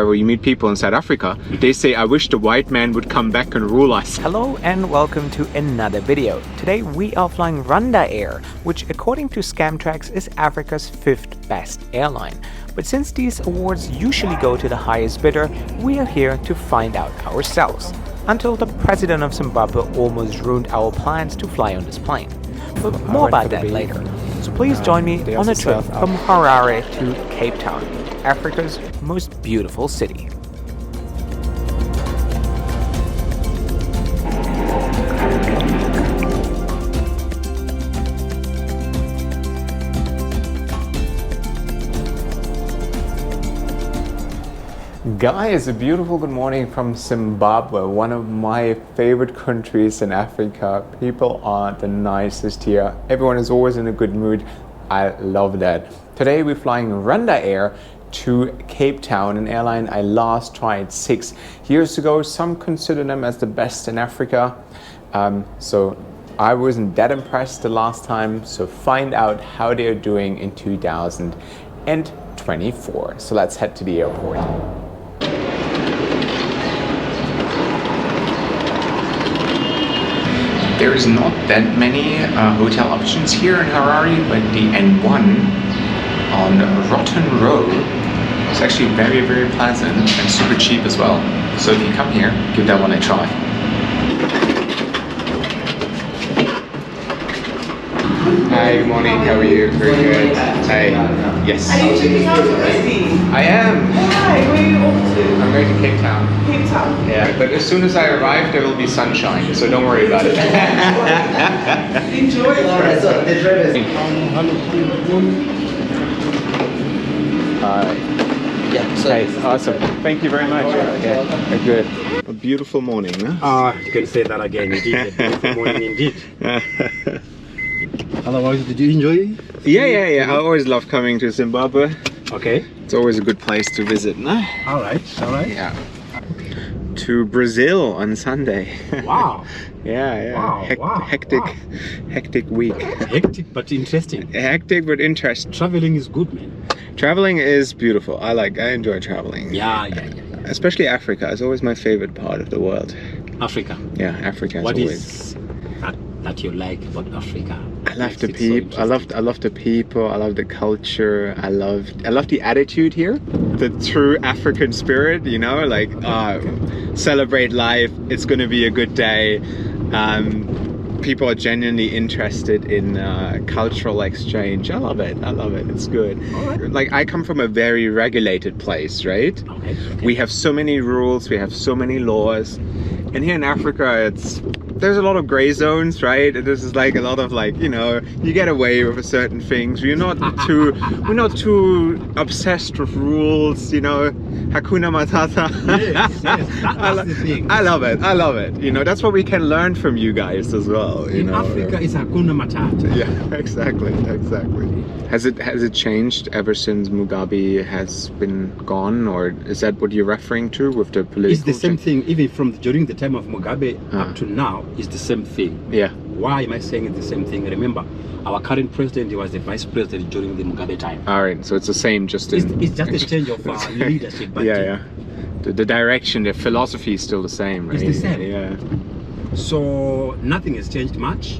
Where you meet people in South Africa, they say, I wish the white man would come back and rule us. Hello and welcome to another video. Today we are flying Rwandair, which according to Scamtrax is Africa's 5th best airline. But since these awards usually go to the highest bidder, we are here to find out ourselves. Until the president of Zimbabwe almost ruined our plans to fly on this plane. But more about that later. So please join me on a trip from Harare to Cape Town, Africa's most beautiful city. Guys, a beautiful good morning from Zimbabwe, one of my favorite countries in Africa. People are the nicest here. Everyone is always in a good mood. I love that. Today we're flying Rwandair to Cape Town, an airline I last tried 6 years ago. Some consider them as the best in Africa. So I wasn't that impressed the last time. So find out how they're doing in 2024. So let's head to the airport. There is not that many hotel options here in Harare, but the N1 on Rotten Road is actually very, very pleasant and super cheap as well. So if you come here, give that one a try. Hi, good morning. How are you? Very good. Hi. Yes. Are you checking out already? I am. Why? Where are you off to? I'm going to Cape Town. Cape Town. Yeah, but as soon as I arrive, there will be sunshine, so don't worry about it. Enjoy it. Hey, awesome. Thank you very much. Yeah, good. A beautiful morning, huh? You can say that again, indeed. A beautiful morning indeed. Otherwise, did you enjoy it? Yeah. I always love coming to Zimbabwe. Okay. It's always a good place to visit, no? All right. Yeah. To Brazil on Sunday. Wow. Yeah. Wow, Hectic week. Hectic but interesting. Hectic but interesting. Traveling is good, man. Traveling is beautiful. I enjoy traveling. Yeah. Especially Africa. It's always my favorite part of the world. Africa. Yeah, Africa. What is that you like about Africa? I love the people. I love the people. I love the culture. I love the attitude here. The true African spirit, you know, like celebrate life. It's gonna be a good day. People are genuinely interested in cultural exchange. I love it. It's good. Right. Like I come from a very regulated place, right? Okay. We have so many rules. We have so many laws. And here in Africa, there's a lot of gray zones, right? This is like a lot of you get away with certain things. We're not too obsessed with rules, Hakuna Matata. Yes, that's the thing. I love it. You know, that's what we can learn from you guys as well. In Africa, it's Hakuna Matata. Yeah, exactly. Has it changed ever since Mugabe has been gone, or is that what you're referring to with the political? It's the same thing, even during the time of Mugabe up to now. It's the same thing. Yeah. Why am I saying it's the same thing? Remember, our current president was the vice president during the Mugabe time. All right, so it's the same, just it's just a change of leadership. But yeah. The direction, the philosophy is still the same, right? It's the same. Yeah. So nothing has changed much.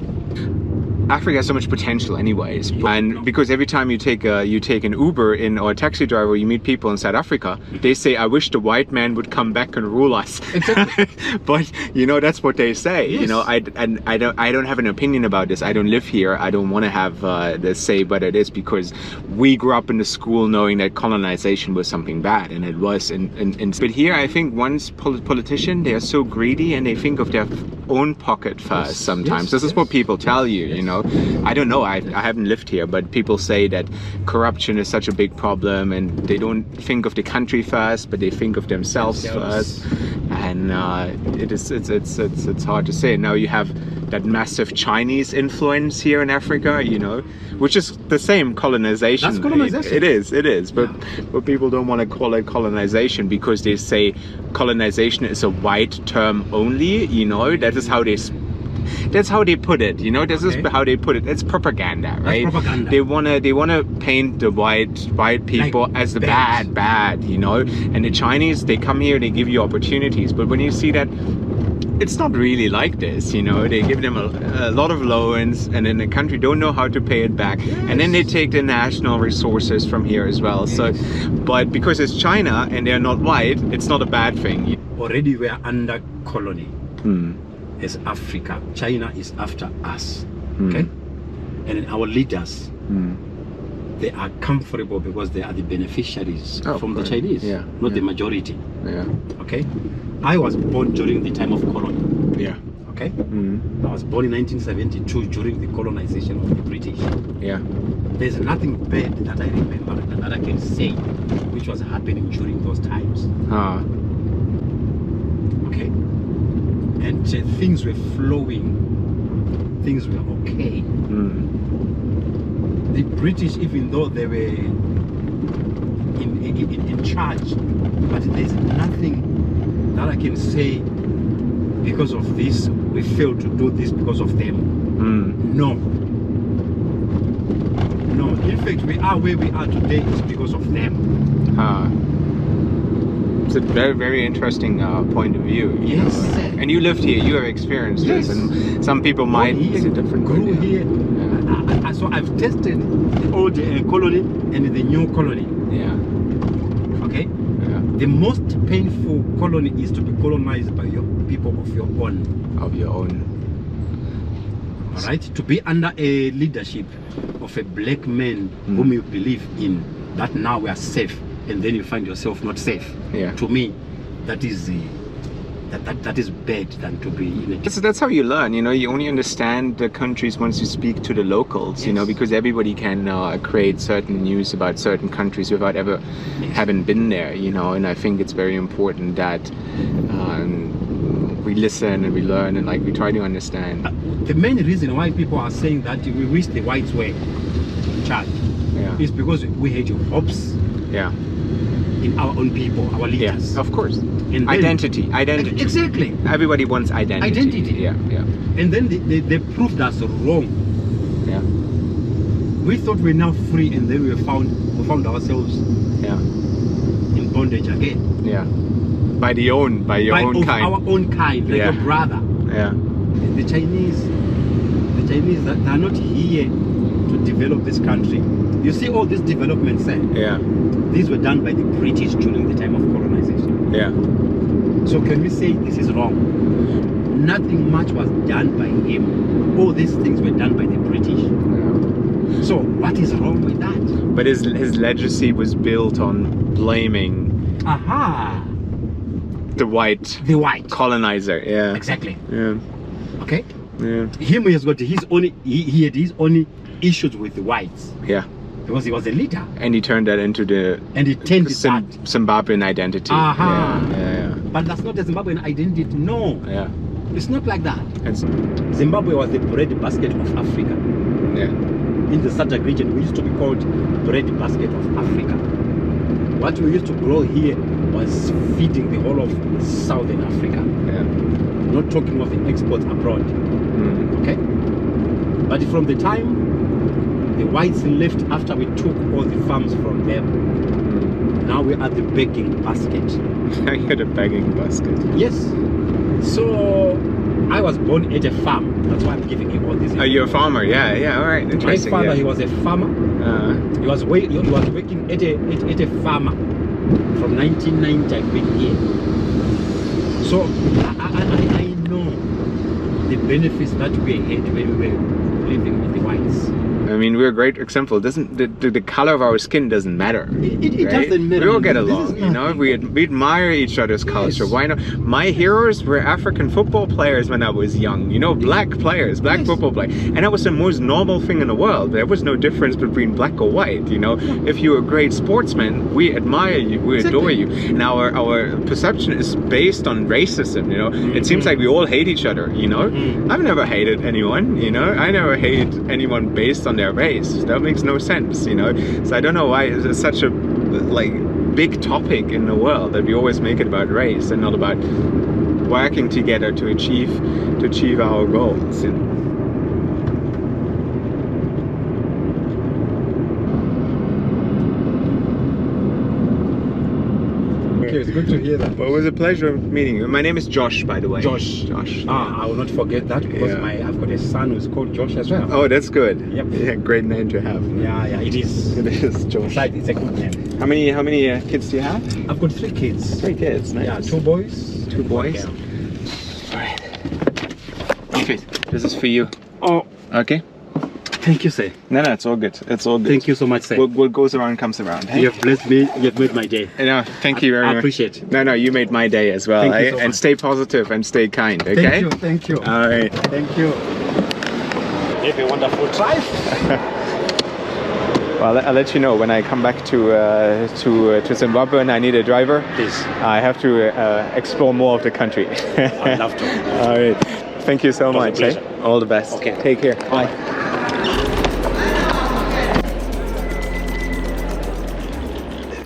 Africa has so much potential anyways, and because every time you take an Uber or a taxi driver, you meet people in South Africa, they say, I wish the white man would come back and rule us. Exactly. But that's what they say. Yes. I don't have an opinion about this. I don't live here. I don't want to have the say, but it is because we grew up in the school knowing that colonization was something bad, and it was. But here, I think once politicians, they are so greedy and they think of their own pocket first. Sometimes this is what people tell you. I don't know, I haven't lived here, but people say that corruption is such a big problem and they don't think of the country first, but they think of themselves first. And it's hard to say. Now you have that massive Chinese influence here in Africa, which is the same colonization. That's colonization. It is. But people don't want to call it colonization because they say colonization is a white term only, That is how they that's how they put it. You know, this Okay. is how they put it. It's propaganda, right? propaganda. They wanna paint the white people Like as the bad. bad, you know. And the Chinese, they come here, they give you opportunities, but when you see that it's not really like this, you know. They give them a lot of loans, and then the country don't know how to pay it back, and then they take the national resources from here as well. So, but because it's China and they're not white, it's not a bad thing. Already we are under colony Hmm. as Africa. China is after us, okay? And our leaders, they are comfortable because they are the beneficiaries Oh, from the right. Chinese, Yeah, not yeah. the majority, Yeah, okay? I was born during the time of colony, yeah, okay? I was born in 1972 during the colonization of the British. yeah. There's nothing bad that I remember that I can say which was happening during those times, okay? And things were flowing, things were okay. The British, even though they were in charge, but there's nothing that I can say because of this, we failed to do this because of them. No. No, in fact, we are where we are today is because of them. It's a very, very interesting point of view. You Yes. know? And you lived here, you have experienced Yes. this, and some people might Born here, see different. grew yeah. here. So I've tested the old colony and the new colony. Yeah, Okay, yeah. the most painful colony is to be colonized by your people of your own. Of your own. All right, to be under a leadership of a black man whom you believe in, that now we are safe, and then you find yourself not safe. Yeah. To me, that is that is bad than to be in a. That's how you learn, you know. You only understand the countries once you speak to the locals, you know, Yes. because everybody can create certain news about certain countries without ever having been there, you know. And I think it's very important that we listen and we learn and like we try to understand. The main reason why people are saying that we wish the whites were in charge Yeah, is because we had hopes yeah, in our own people, our leaders. yeah. Of course, And then- identity. Exactly. Everybody wants identity. Identity. Yeah, yeah, And then they proved us wrong. yeah, We thought we're now free, and then we found ourselves yeah, in bondage again. yeah. By your own By kind. of our own kind, like Yeah. your brother. Yeah, The Chinese, they are not here to develop this country. You see all these developments, yeah, these were done by the British during the time of colonization. yeah. So can we say this is wrong? Nothing much was done by him. All these things were done by the British. So what is wrong with that? But his legacy was built on blaming Aha! the white The white. colonizer. Yeah, Exactly. yeah, Okay? yeah, Him has got his own, he had his own issues with the whites yeah. because he was a leader. And he turned that into the And he turned it that. Zimbabwean identity. Aha. Yeah, yeah, But that's not a Zimbabwean identity. No, yeah. it's not like that. It's, Zimbabwe was the bread basket of Africa. yeah, In the SADC region, we used to be called bread basket of Africa. What we used to grow here was feeding the whole of Southern Africa. yeah. Not talking of the exports abroad. Okay? But from the time the whites left after we took all the farms from them, now we are the begging basket. You're the begging basket. Yes. So I was born at a farm. That's why I'm giving you all this. Oh, you're a farmer. Yeah, yeah. All right. My Interesting. father, yeah. he was a farmer. He was working at a farmer from 1990. I've been here. So I know the benefits that we had when we were living with the whites. I mean, we're a great example. Doesn't the color of our skin doesn't matter? It right? doesn't matter. We all get This is along, you know. nothing. We admire each other's culture. Yes. Why not? My heroes were African football players when I was young. You know, black players, black Yes. football players, and that was the most normal thing in the world. There was no difference between black or white. You know, if you're a great sportsman, we admire you, we adore you. And our perception is based on racism. You know, it seems like we all hate each other. You know, I've never hated anyone. You know, I never hate anyone based on their race. That makes no sense, you know. So I don't know why it's such a like big topic in the world that we always make it about race and not about working together to achieve our goals. Okay, it's good to hear that. Well, it was a pleasure meeting you. My name is Josh, by the way. Josh. Josh. Ah, I will not forget that because Yeah. I've got a son who's called Josh as well. Oh, that's good. Yep. Yeah, great name to have. Yeah, it is. It is, Josh. It's a good name. How many kids do you have? I've got 3 kids. 3 kids. Nice. Yeah, 2 boys. 2 boys. Girl. All right. Okay, this is for you. Oh, Okay. thank you, sir. No, it's all good. It's all good. Thank you so much, sir. What goes around comes around. Hey? You have blessed me. You have made my day. No, thank you very I much. appreciate it. No, you made my day as well. Thank you eh? so And much. stay positive and stay kind. Okay. Thank you. All right. Thank you. Have a wonderful drive. Well, I'll let you know when I come back to Zimbabwe and I need a driver. Please. I have to explore more of the country. I'd love to. All right. Thank you so was a much. Eh? pleasure. All the best. Okay. Take care. Bye.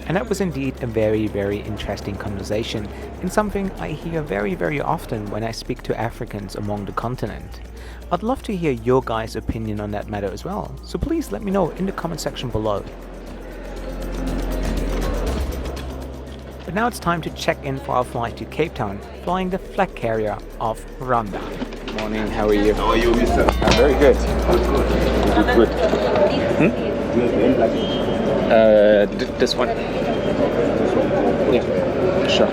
And that was indeed a very, very interesting conversation, and something I hear very, very often when I speak to Africans among the continent. I'd love to hear your guys' opinion on that matter as well, so please let me know in the comment section below. But now it's time to check in for our flight to Cape Town, flying the flag carrier of Rwanda. Morning. How are you? How are you, mister? Very good. Good. This one. Yeah. Sure.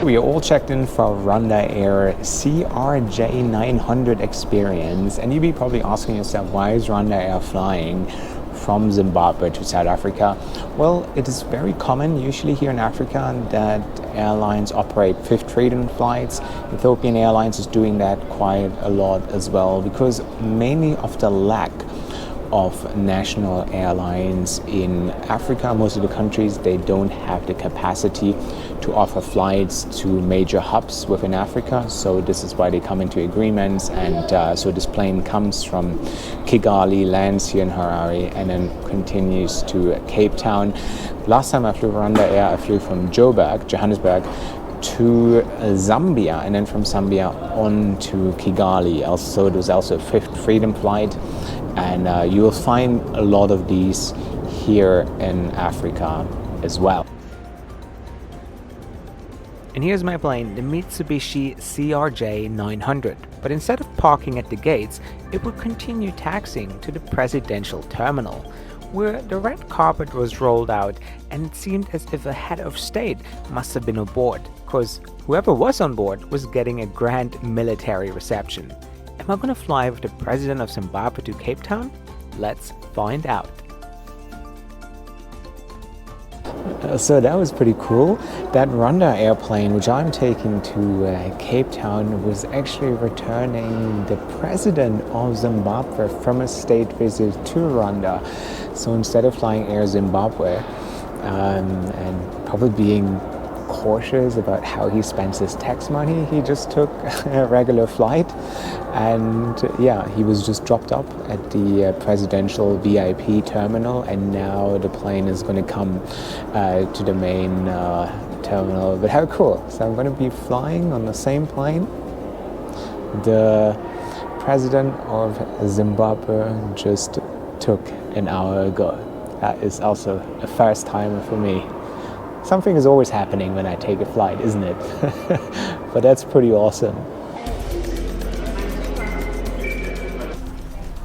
We are all checked in for Rwandair CRJ900 experience, and you'd be probably asking yourself, why is Rwandair flying from Zimbabwe to South Africa? Well, it is very common usually here in Africa that airlines operate fifth freedom flights. Ethiopian Airlines is doing that quite a lot as well, because mainly of the lack of national airlines in Africa. Most of the countries, they don't have the capacity to offer flights to major hubs within Africa, so this is why they come into agreements, and so this plane comes from Kigali, lands here in Harare, and then continues to Cape Town. Last time I flew Rwandair, I flew from Johannesburg to Zambia, and then from Zambia on to Kigali. Also, it was also a fifth freedom flight, and you will find a lot of these here in Africa as well. And here's my plane, the Mitsubishi CRJ900. But instead of parking at the gates, it would continue taxiing to the presidential terminal, where the red carpet was rolled out, and it seemed as if a head of state must have been aboard, because whoever was on board was getting a grand military reception. Am I gonna fly with the president of Zimbabwe to Cape Town? Let's find out. So that was pretty cool. That Rwanda airplane, which I'm taking to Cape Town, was actually returning the president of Zimbabwe from a state visit to Rwanda. So instead of flying Air Zimbabwe and probably being cautious about how he spends his tax money, he just took a regular flight, and yeah, he was just dropped up at the presidential VIP terminal, and now the plane is going to come to the main terminal. But how cool. So I'm going to be flying on the same plane the president of Zimbabwe just took an hour ago. That is also a first time for me. Something is always happening when I take a flight, isn't it? But that's pretty awesome.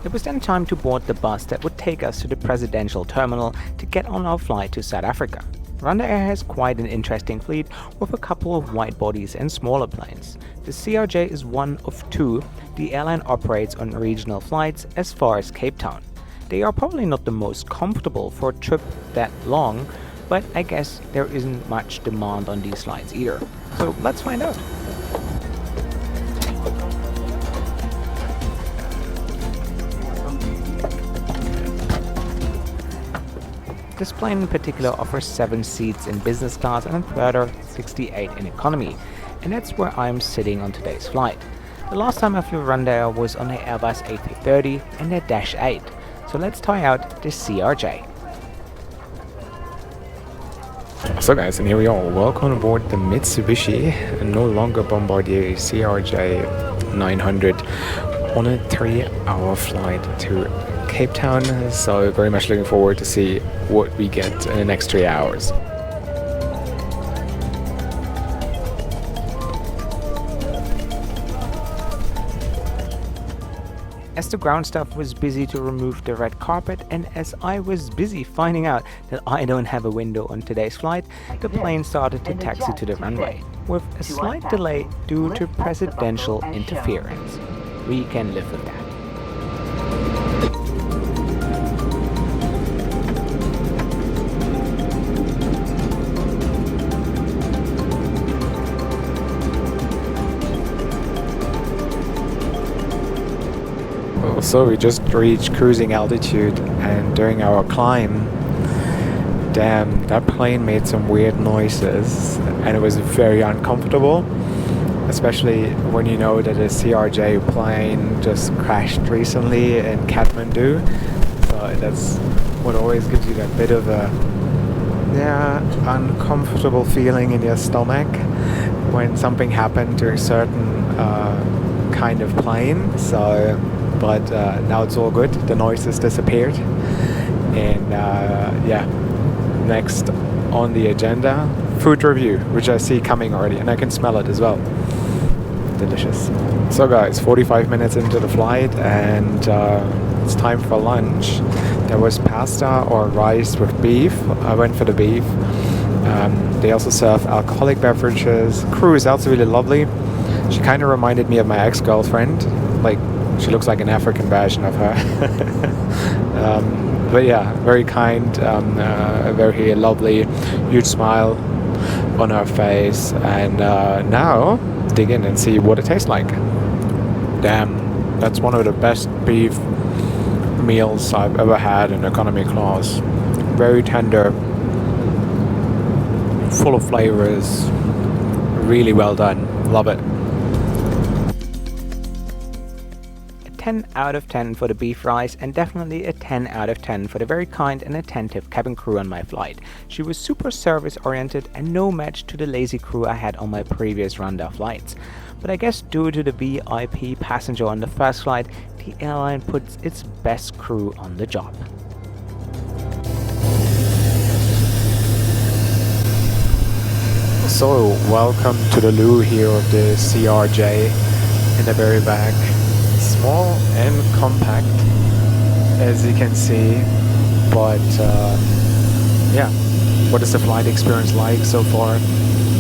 It was then time to board the bus that would take us to the presidential terminal to get on our flight to South Africa. Rwandair has quite an interesting fleet with a couple of wide bodies and smaller planes. The CRJ is one of 2 the airline operates on regional flights as far as Cape Town. They are probably not the most comfortable for a trip that long, but I guess there isn't much demand on these flights either. So let's find out. This plane in particular offers 7 seats in business class and a further 68 in economy, and that's where I'm sitting on today's flight. The last time I flew Rwandair was on the Airbus A330 and their Dash 8, so let's try out the CRJ. So guys, and here we are. Welcome aboard the Mitsubishi, no longer Bombardier CRJ 900 on a 3-hour flight to Cape Town. So very much looking forward to see what we get in the next 3 hours. As the ground staff was busy to remove the red carpet, and as I was busy finding out that I don't have a window on today's flight, the plane started to taxi to the runway, with a slight delay due to presidential interference. We can live with that. So we just reached cruising altitude, and during our climb, damn, that plane made some weird noises and it was very uncomfortable, especially when you know that a CRJ plane just crashed recently in Kathmandu. So that's what always gives you that bit of a uncomfortable feeling in your stomach when something happened to a certain kind of plane. So but now it's all good, the noises disappeared, and next on the agenda, food review, which I see coming already, and I can smell it as well. Delicious. So guys, 45 minutes into the flight, and it's time for lunch. There was pasta or rice with beef. I went for the beef. They also serve alcoholic beverages. Crew is also really lovely. She kind of reminded me of my ex-girlfriend, like she looks like an African version of her. But yeah, very kind, very lovely, huge smile on her face. And now, dig in and see what it tastes like. Damn, that's one of the best beef meals I've ever had in economy class. Very tender, full of flavors, really well done. Love it. 10 out of 10 for the beef rice, and definitely a 10 out of 10 for the very kind and attentive cabin crew on my flight. She was super service oriented and no match to the lazy crew I had on my previous Rwandair flights. But I guess due to the VIP passenger on the first flight, the airline puts its best crew on the job. So welcome to the loo here of the CRJ in the very back. Small and compact, as you can see, but what is the flight experience like so far?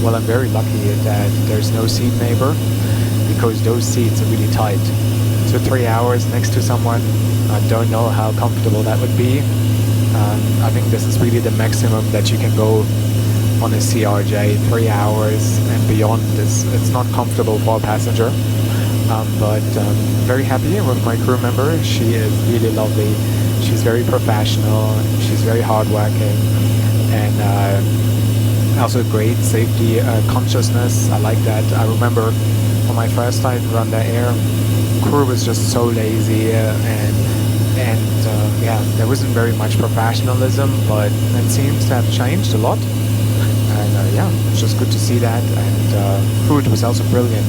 Well, I'm very lucky that there's no seat neighbor, because those seats are really tight. So 3 hours next to someone, I don't know how comfortable that would be. I think this is really the maximum that you can go on a CRJ. 3 hours and beyond, it's not comfortable for a passenger. But very happy with my crew member. She is really lovely. She's very professional. She's very hardworking, and also great safety consciousness. I like that. I remember on my first flight around the air, crew was just so lazy, and there wasn't very much professionalism, but it seems to have changed a lot. And it's just good to see that. And food was also brilliant.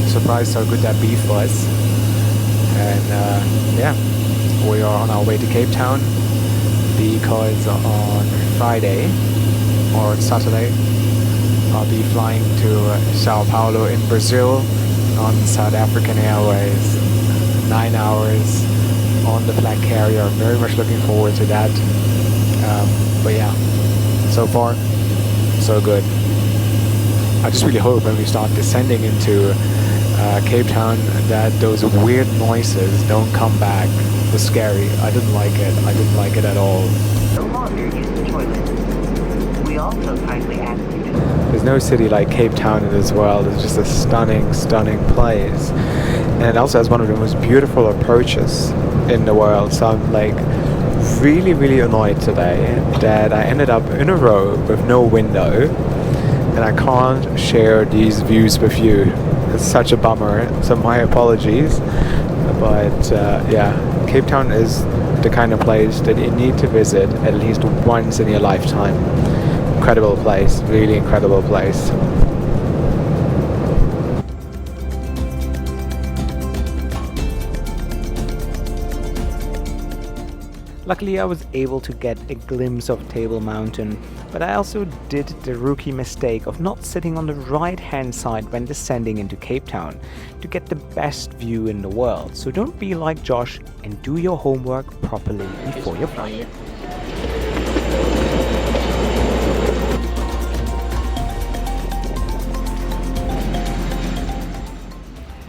Surprised how good that beef was. And we are on our way to Cape Town, because on Friday or Saturday I'll be flying to Sao Paulo in Brazil on South African Airways. 9 hours on the flag carrier. Very much looking forward to that. But yeah, so far so good. I just really hope when we start descending into Cape Town that those weird noises don't come back. It was scary. I didn't like it. I didn't like it at all. No longer use the toilet. We also kindly ask you to... There's no city like Cape Town in this world. It's just a stunning, stunning place. And it also has one of the most beautiful approaches in the world. So I'm like really, really annoyed today that I ended up in a row with no window, and I can't share these views with you. It's such a bummer, so my apologies. But Cape Town is the kind of place that you need to visit at least once in your lifetime, incredible place, really incredible place. Luckily I was able to get a glimpse of Table Mountain, but I also did the rookie mistake of not sitting on the right hand side when descending into Cape Town to get the best view in the world. So don't be like Josh and do your homework properly before you fly.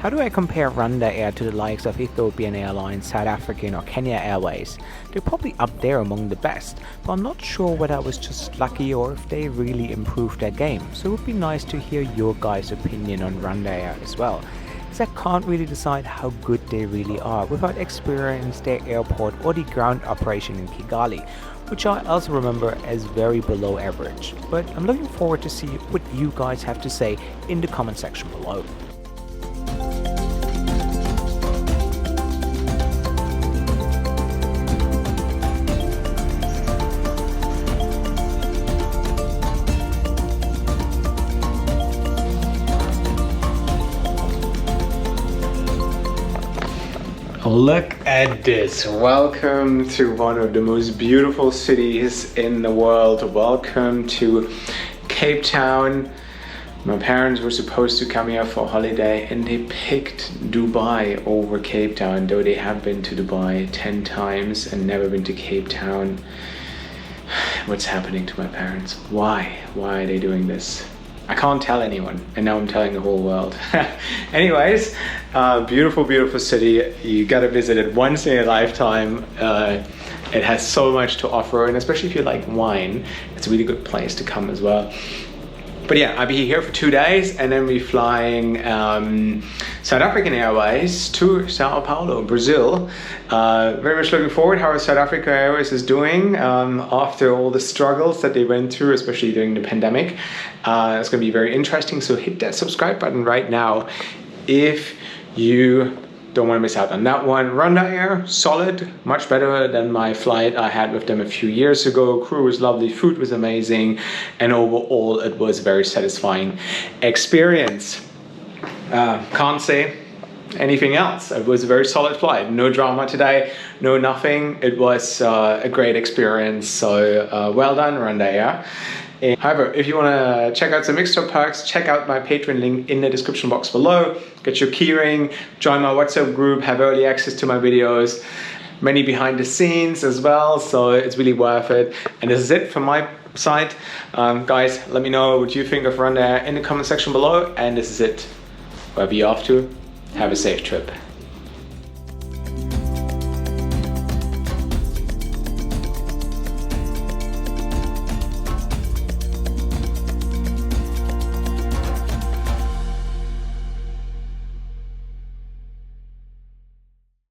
How do I compare Rwandair to the likes of Ethiopian Airlines, South African or Kenya Airways? They're probably up there among the best, but I'm not sure whether I was just lucky or if they really improved their game, so it would be nice to hear your guys' opinion on Rwandair as well, as I can't really decide how good they really are without experiencing their airport or the ground operation in Kigali, which I also remember as very below average. But I'm looking forward to see what you guys have to say in the comment section below. Look at this. Welcome to one of the most beautiful cities in the world. Welcome to Cape Town. My parents were supposed to come here for a holiday and they picked Dubai over Cape Town, though they have been to Dubai 10 times and never been to Cape Town. What's happening to my parents? Why? Why are they doing this? I can't tell anyone, and now I'm telling the whole world. Anyways, beautiful, beautiful city. You gotta visit it once in a lifetime. It has so much to offer, and especially if you like wine, it's a really good place to come as well. But yeah, I'll be here for 2 days, and then we're flying South African Airways to Sao Paulo, Brazil. Very much looking forward how South Africa Airways is doing after all the struggles that they went through, especially during the pandemic. It's going to be very interesting, so hit that subscribe button right now if you don't want to miss out on that one. Rwandair, solid, much better than my flight I had with them a few years ago. Crew was lovely, food was amazing, and overall it was a very satisfying experience. Can't say anything else. It was a very solid flight. No drama today, no nothing. It was a great experience, so well done Rwandair. However, if you want to check out some extra perks, check out my Patreon link in the description box below. Get your keyring, join my WhatsApp group, have early access to my videos, many behind the scenes as well, so it's really worth it. And this is it from my side. Guys, let me know what you think of Rwandair in the comment section below, and this is it. Wherever you're off to, have a safe trip.